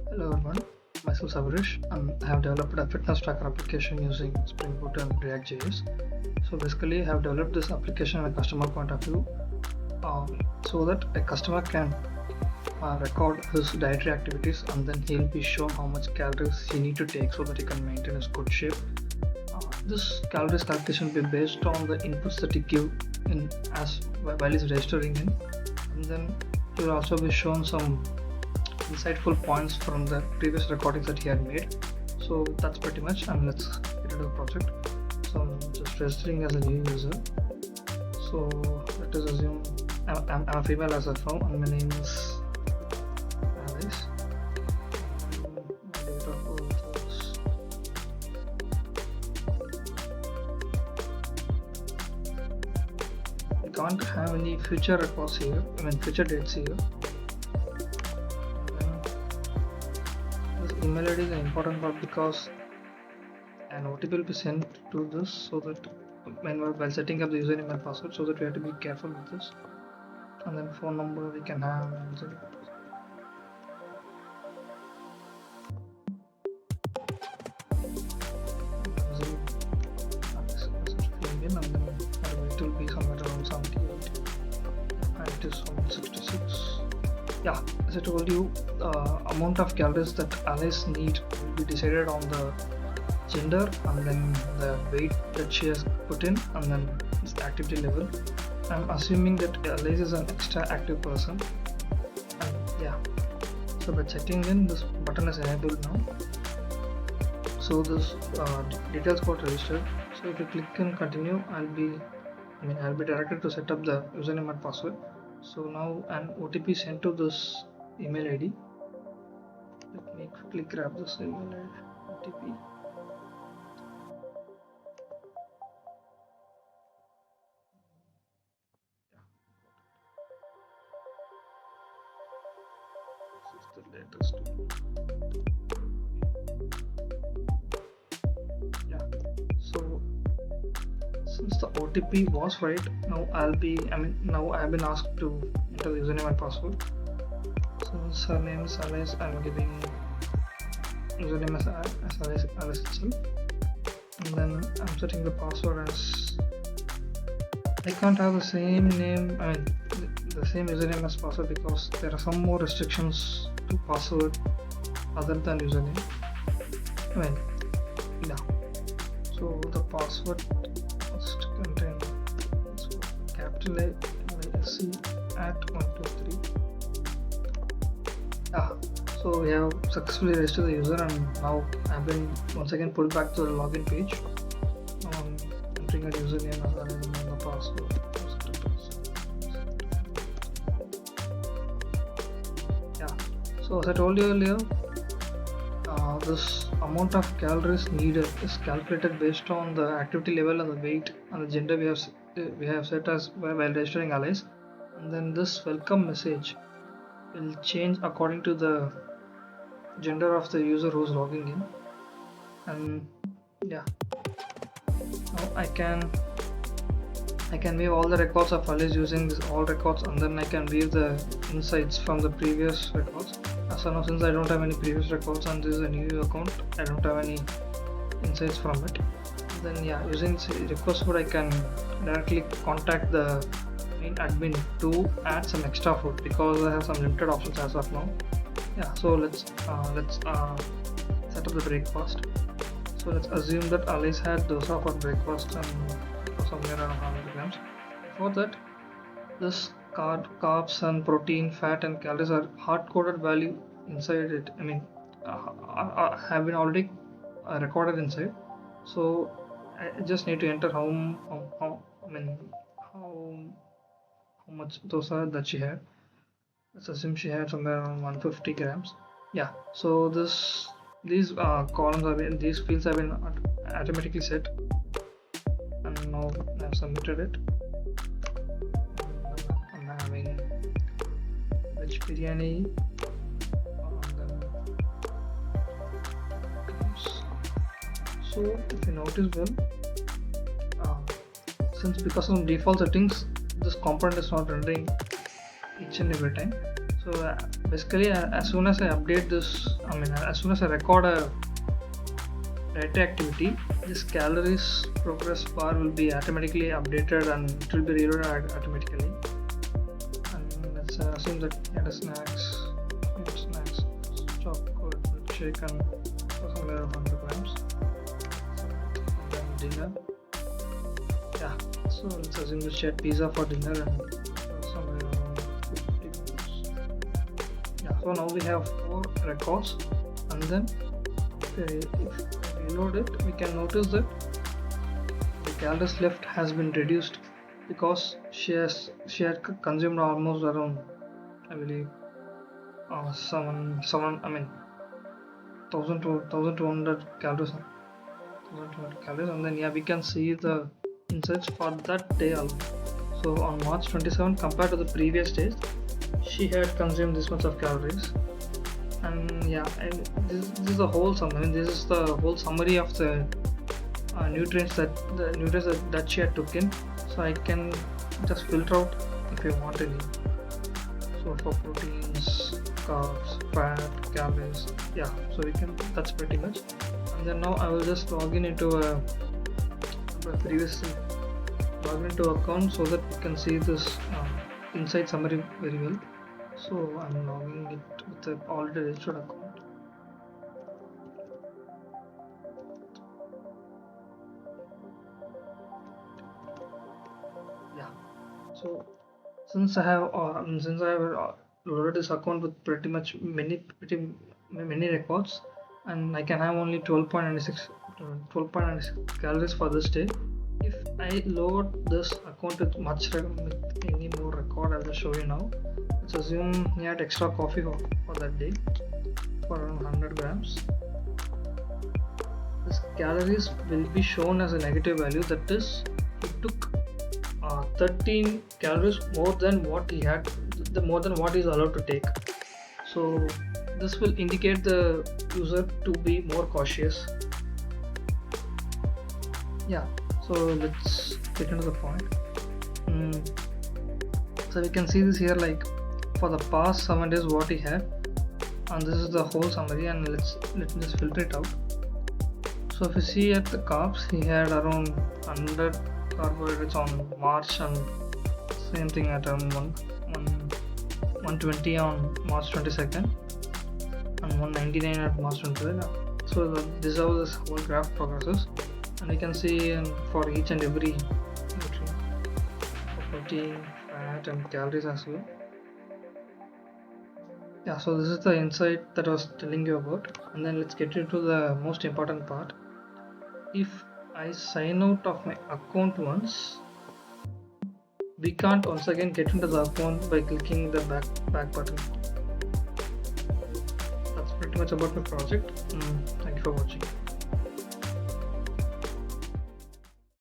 Hello everyone, myself Savarish and I have developed a fitness tracker application using Spring Boot and ReactJS. So basically I have developed this application in a customer point of view so that a customer can record his dietary activities and then he'll be shown how much calories he need to take so that he can maintain his good shape. This calories calculation will be based on the inputs that he give in while he's registering in, and then he will also be shown some insightful points from the previous recordings that he had made. So that's pretty much, and let's get into the project. So I'm just registering as a new user. So let us assume I'm a female as of now and my name is Alice. My date of birth is we can't have any future records here, future dates here. Email ID is an important part because an OTP will be sent to this, so that while setting up the username and password, so that we have to be careful with this. And then phone number we can have and female, and then it will be somewhere around 78 and it is 166. Yeah, as I told you, amount of calories that Alice needs will be decided on the gender and then the weight that she has put in and then its activity level. I'm assuming that Alice is an extra active person, and yeah, so by checking in, this button is enabled now. So this details got registered. So if you click and continue, I'll be directed to set up the username and password. So now an OTP sent to this email ID. Let me quickly grab this email OTP. This is the latest. Yeah. So since the OTP was right, now now I've been asked to enter the username and password. So surname is Alice, I'm giving username as Alice itself, and then I'm setting the password as I can't have the same name, the same username as password because there are some more restrictions to password other than username. Yeah. So the password must contain capital A C at 123. So we have successfully registered the user, and now I've been once again pulled back to the login page. Entering a username as well as the password. Yeah. So as I told you earlier, this amount of calories needed is calculated based on the activity level and the weight and the gender we have set as while registering Alice, and then this welcome message will change according to the gender of the user who's logging in. And yeah, now I can view all the records of Alice using this all records, and then I can view the insights from the previous records. As of now, since I don't have any previous records and this is a new account, I don't have any insights from it. Then yeah, using request code I can directly contact the main admin to add some extra food because I have some limited options as of now. Yeah, so let's set up the breakfast. So let's assume that Alice had dosa for breakfast and somewhere around 100 grams. For that, this carbs and protein, fat and calories are hard-coded value inside it. Have been already recorded inside. So I just need to enter how much dosa that she had. Let's assume she had somewhere around 150 grams. Yeah. So these columns these fields have been automatically set, and now I've submitted it. I'm having veg biryani. So if you notice well, since because of default settings this component is not rendering each and every time, So basically, as soon as I update this, as soon as I record a data activity, this calories progress bar will be automatically updated and it will be reloaded automatically. And let's assume that the snacks, chocolate, milkshake, and somewhere 100 grams. And then dinner. Yeah, so let's assume that she had pizza for dinner and somewhere around 50 grams. Yeah, so now we have 4 records, and then if I reload it, we can notice that the calories left has been reduced because she had consumed almost around, I believe, 1000 to 1200 calories, and then we can see the insights for that day alone. So on March 27, compared to the previous days, she had consumed this much of calories. And this is the whole summary. This is the whole summary of the nutrients that she had took in. So I can just filter out if you want any. So for proteins, carbs, fat, calories, so we can, that's pretty much. And then now I will just log in into a account so that we can see this insight summary very well. So I'm logging it with the already registered account. So since I have loaded this account with pretty much many records, and I can have only 12.96 calories for this day. If I load this account with any more record, I'll just show you now. Let's assume he had extra coffee for that day for around 100 grams. This calories will be shown as a negative value, that is, he took 13 calories more than what he had, more than what is allowed to take. So this will indicate the user to be more cautious. So let's get into the point. So we can see this here, like for the past 7 days what he had, and this is the whole summary, and let me just filter it out. So if you see at the carbs, he had around 100 carbohydrates on March, and same thing at around 120 on March 22nd and 199 at March 23rd. So this is how this whole graph progresses, and we can see for each and every nutrient, for protein, fat, and calories as well. So this is the insight that I was telling you about. And then let's get into the most important part. If I sign out of my account once, we can't once again get into the account by clicking the back button. That's pretty much about my project. Thank you for watching.